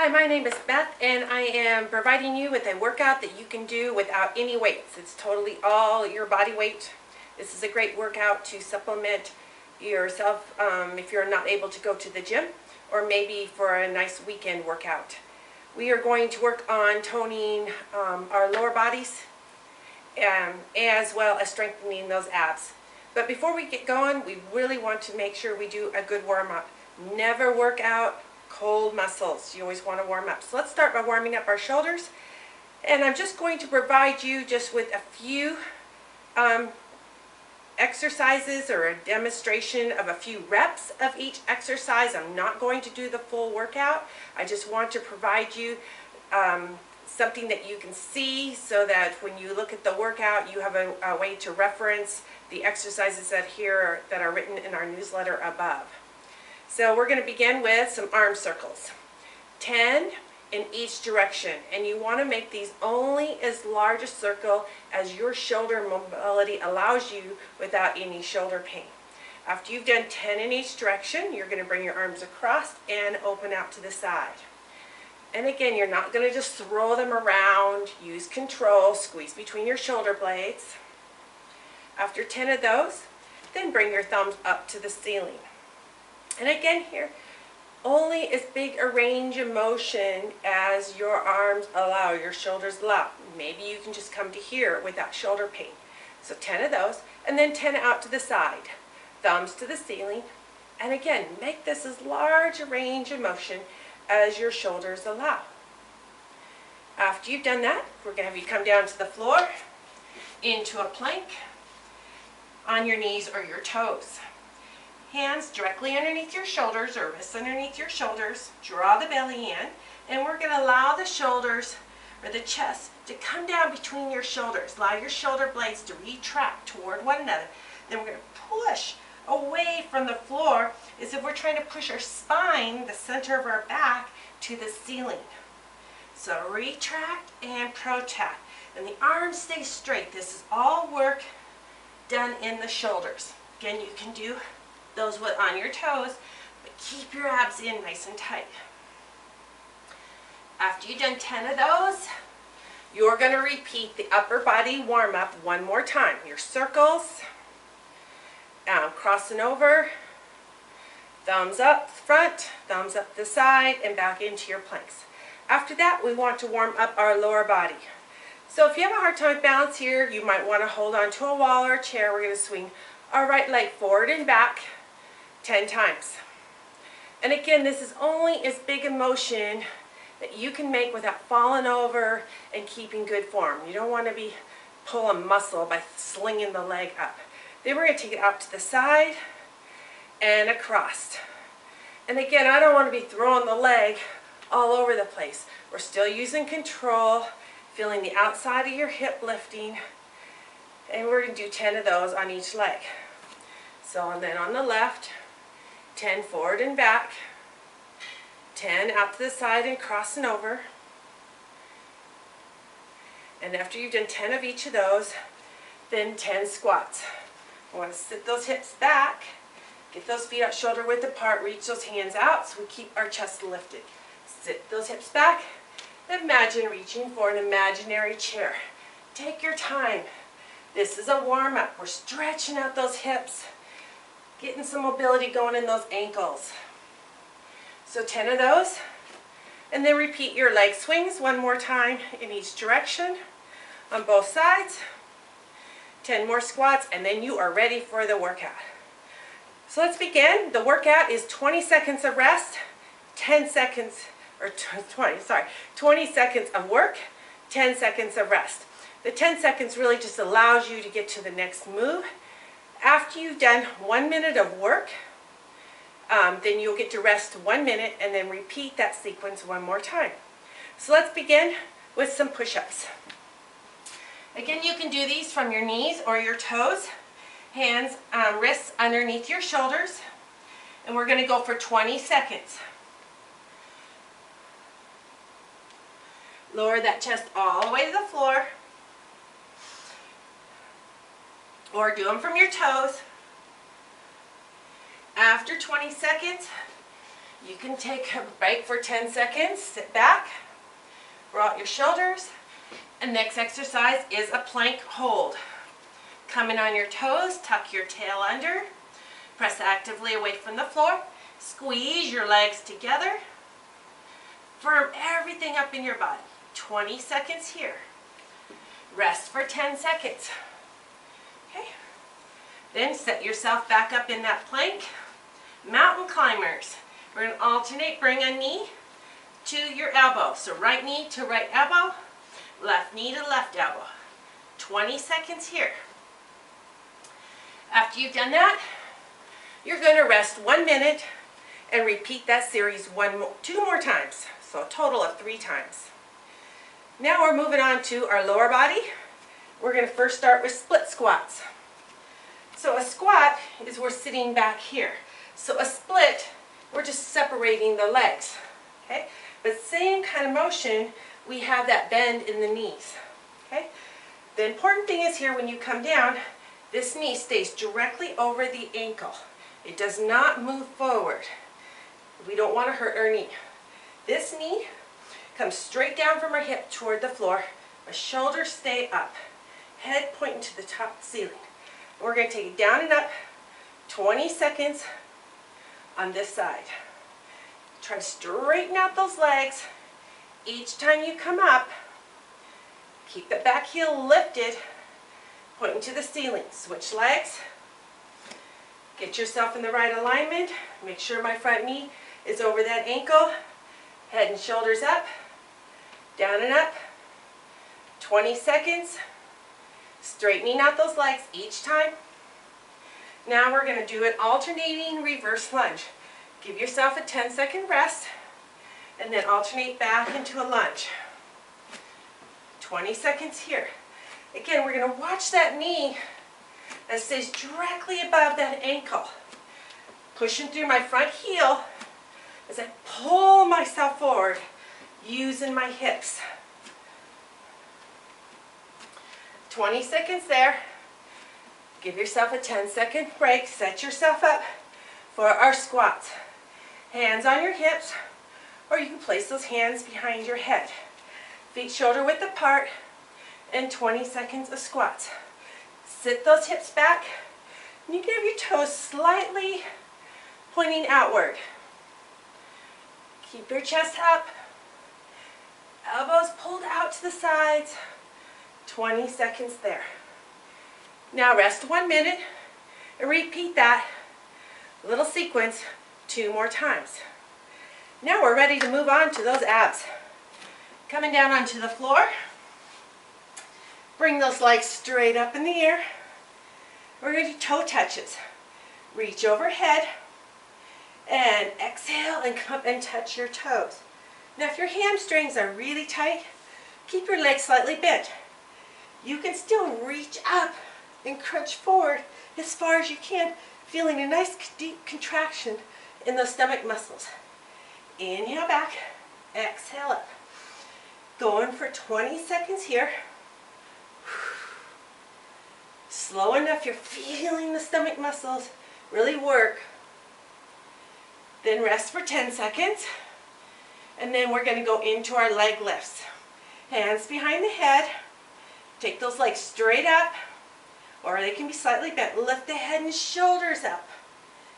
Hi, my name is Beth, and I am providing you with a workout that you can do without any weights. It's totally all your body weight. This is a great workout to supplement yourself if you're not able to go to the gym, or maybe for a nice weekend workout. We are going to work on toning our lower bodies as well as strengthening those abs. But before we get going, we really want to make sure we do a good warm-up. Never work out cold muscles. You always want to warm up. So let's start by warming up our shoulders. And I'm just going to provide you just with a few exercises or a demonstration of a few reps of each exercise. I'm not going to do the full workout. I just want to provide you something that you can see so that when you look at the workout, you have a way to reference the exercises that are written in our newsletter above. So we're going to begin with some arm circles. 10 in each direction, and you want to make these only as large a circle as your shoulder mobility allows you without any shoulder pain. After you've done 10 in each direction, you're going to bring your arms across and open out to the side. And again, you're not going to just throw them around. Use control, squeeze between your shoulder blades. After 10 of those, then bring your thumbs up to the ceiling. And again here, only as big a range of motion as your arms allow, your shoulders allow. Maybe you can just come to here without shoulder pain. So 10 of those, and then 10 out to the side. Thumbs to the ceiling. And again, make this as large a range of motion as your shoulders allow. After you've done that, we're going to have you come down to the floor, into a plank, on your knees or your toes. Hands directly underneath your shoulders or wrists underneath your shoulders. Draw the belly in, and we're going to allow the shoulders or the chest to come down between your shoulders. Allow your shoulder blades to retract toward one another. Then we're going to push away from the floor as if we're trying to push our spine, the center of our back, to the ceiling. So retract and protract. And the arms stay straight. This is all work done in the shoulders. Again, you can do those on your toes, but keep your abs in nice and tight. After you've done 10 of those, you're going to repeat the upper body warm-up one more time. Your circles, crossing over, thumbs up front, thumbs up the side, and back into your planks. After that, we want to warm up our lower body. So if you have a hard time with balance here, you might want to hold on to a wall or a chair. We're going to swing our right leg forward and back 10 times. And again, this is only as big a motion that you can make without falling over and keeping good form. You don't want to be pulling muscle by slinging the leg up. Then we're going to take it out to the side and across. And again, I don't want to be throwing the leg all over the place. We're still using control, feeling the outside of your hip lifting, and we're going to do 10 of those on each leg. So, and then on the left, 10 forward and back, 10 out to the side and crossing over. And after you've done 10 of each of those, then 10 squats. I want to sit those hips back, get those feet out shoulder width apart, reach those hands out so we keep our chest lifted. Sit those hips back. Imagine reaching for an imaginary chair. Take your time. This is a warm-up. We're stretching out those hips, getting some mobility going in those ankles. So 10 of those, and then repeat your leg swings one more time in each direction on both sides. 10 more squats, and then you are ready for the workout. So let's begin. The workout is 20 seconds of rest, 10 seconds, or 20 seconds of work, 10 seconds of rest. The 10 seconds really just allows you to get to the next move. After you've done 1 minute of work, then you'll get to rest 1 minute and then repeat that sequence one more time. So let's begin with some push-ups. Again, you can do these from your knees or your toes. Hands, wrists underneath your shoulders. And we're going to go for 20 seconds. Lower that chest all the way to the floor. Or do them from your toes. After 20 seconds, You can take a break for 10 seconds, sit back, roll out your shoulders, and next exercise is a plank hold. Come in on your toes, tuck your tail under, press actively away from the floor, squeeze your legs together, firm everything up in your body. 20 seconds here. Rest for 10 seconds. Okay. Then set yourself back up in that plank. Mountain climbers. We're going to alternate, bring a knee to your elbow. So right knee to right elbow, left knee to left elbow. 20 seconds here. After you've done that, you're going to rest 1 minute and repeat that series two more times. So a total of 3 times. Now we're moving on to our lower body. We're going to first start with split squats. So a squat is we're sitting back here. So a split, we're just separating the legs. Okay? But same kind of motion, we have that bend in the knees. Okay? The important thing is here when you come down, this knee stays directly over the ankle. It does not move forward. We don't want to hurt our knee. This knee comes straight down from our hip toward the floor. My shoulders stay up. Head pointing to the top of the ceiling. We're going to take it down and up. 20 seconds on this side. Try to straighten out those legs. Each time you come up, keep the back heel lifted, pointing to the ceiling. Switch legs. Get yourself in the right alignment. Make sure my front knee is over that ankle. Head and shoulders up. Down and up. 20 seconds. Straightening out those legs each time. Now we're going to do an alternating reverse lunge. Give yourself a 10-second rest and then alternate back into a lunge. 20 seconds here. Again, we're going to watch that knee that stays directly above that ankle. Pushing through my front heel as I pull myself forward using my hips. 20 seconds there. Give yourself a 10-second break. Set yourself up for our squats. Hands on your hips, or you can place those hands behind your head. Feet shoulder width apart, and 20 seconds of squats. Sit those hips back, and you can have your toes slightly pointing outward. Keep your chest up, elbows pulled out to the sides. 20 seconds there. Now rest 1 minute and repeat that little sequence 2 more times. Now we're ready to move on to those abs. Coming down onto the floor. Bring those legs straight up in the air. We're going to do toe touches. Reach overhead and exhale and come and touch your toes. Now if your hamstrings are really tight, keep your legs slightly bent. You can still reach up and crunch forward as far as you can, feeling a nice deep contraction in those stomach muscles. Inhale back, exhale up. Going for 20 seconds here. Slow enough, you're feeling the stomach muscles really work. Then rest for 10 seconds. And then we're going to go into our leg lifts. Hands behind the head. Take those legs straight up, or they can be slightly bent. Lift the head and shoulders up.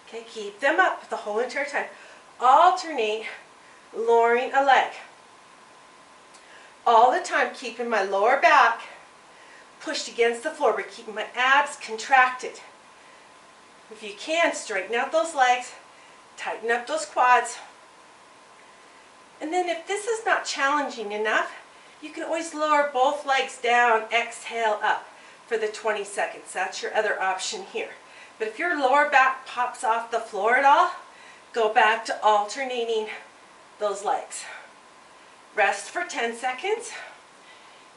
Okay, keep them up the whole entire time. Alternate lowering a leg. All the time keeping my lower back pushed against the floor, but keeping my abs contracted. If you can, straighten out those legs, tighten up those quads. And then if this is not challenging enough, you can always lower both legs down, exhale up for the 20 seconds. That's your other option here. But if your lower back pops off the floor at all, go back to alternating those legs. Rest for 10 seconds.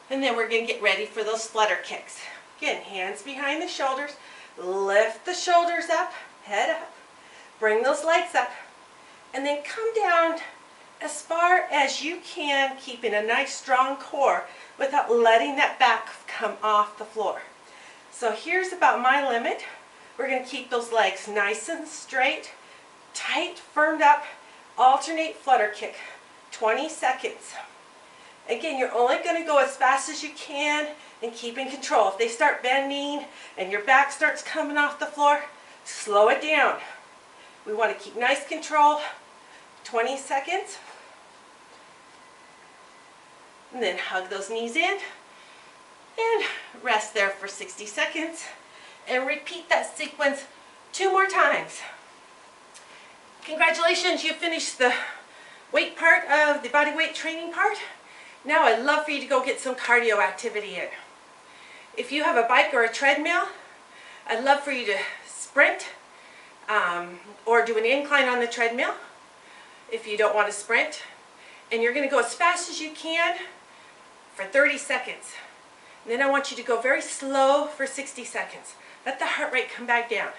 And then we're going to get ready for those flutter kicks. Again, hands behind the shoulders. Lift the shoulders up, head up. Bring those legs up. And then come down as far as you can, keeping a nice strong core without letting that back come off the floor. So here's about my limit. We're going to keep those legs nice and straight, tight, firmed up, alternate flutter kick, 20 seconds. Again, you're only going to go as fast as you can and keep in control. If they start bending and your back starts coming off the floor, slow it down. We want to keep nice control, 20 seconds. And then hug those knees in and rest there for 60 seconds. And repeat that sequence 2 more times. Congratulations, you finished the weight part of the body weight training part. Now I'd love for you to go get some cardio activity in. If you have a bike or a treadmill, I'd love for you to sprint or do an incline on the treadmill if you don't want to sprint. And you're going to go as fast as you can for 30 seconds. And then I want you to go very slow for 60 seconds. Let the heart rate come back down.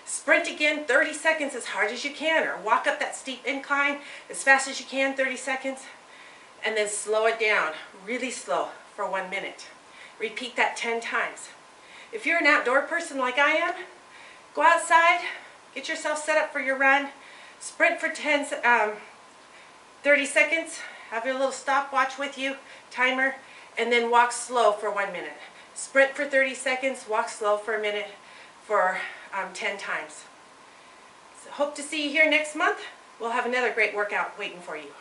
Sprint again 30 seconds as hard as you can, or walk up that steep incline as fast as you can, 30 seconds. And then slow it down, really slow, for 1 minute. Repeat that 10 times. If you're an outdoor person like I am, go outside, get yourself set up for your run, sprint for 30 seconds, have your little stopwatch with you, timer, and then walk slow for 1 minute. Sprint for 30 seconds, walk slow for a minute for 10 times. So hope to see you here next month. We'll have another great workout waiting for you.